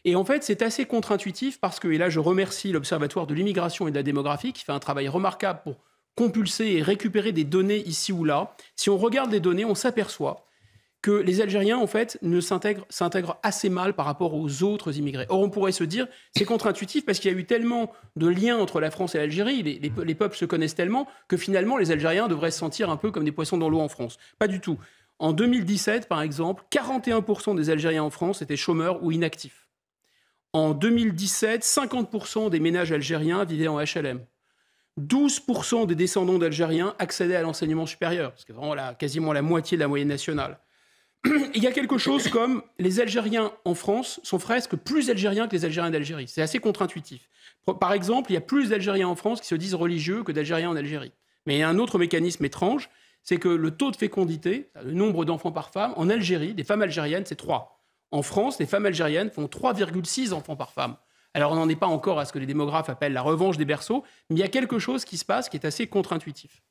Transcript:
Et en fait, c'est assez contre-intuitif parce que, et là je remercie l'Observatoire de l'immigration et de la démographie qui fait un travail remarquable pour compulser et récupérer des données ici ou là. Si on regarde les données, on s'aperçoit que les Algériens, en fait, s'intègrent assez mal par rapport aux autres immigrés. Or, on pourrait se dire, c'est contre-intuitif parce qu'il y a eu tellement de liens entre la France et l'Algérie, les peuples se connaissent tellement, que finalement, les Algériens devraient se sentir un peu comme des poissons dans l'eau en France. Pas du tout. En 2017, par exemple, 41% des Algériens en France étaient chômeurs ou inactifs. En 2017, 50% des ménages algériens vivaient en HLM. 12% des descendants d'Algériens accédaient à l'enseignement supérieur, ce qui est vraiment quasiment la moitié de la moyenne nationale. Il y a quelque chose comme les Algériens en France sont presque plus algériens que les Algériens d'Algérie. C'est assez contre-intuitif. Par exemple, il y a plus d'Algériens en France qui se disent religieux que d'Algériens en Algérie. Mais il y a un autre mécanisme étrange, c'est que le taux de fécondité, le nombre d'enfants par femme, en Algérie, des femmes algériennes, c'est 3. En France, les femmes algériennes font 3,6 enfants par femme. Alors on n'en est pas encore à ce que les démographes appellent la revanche des berceaux, mais il y a quelque chose qui se passe qui est assez contre-intuitif.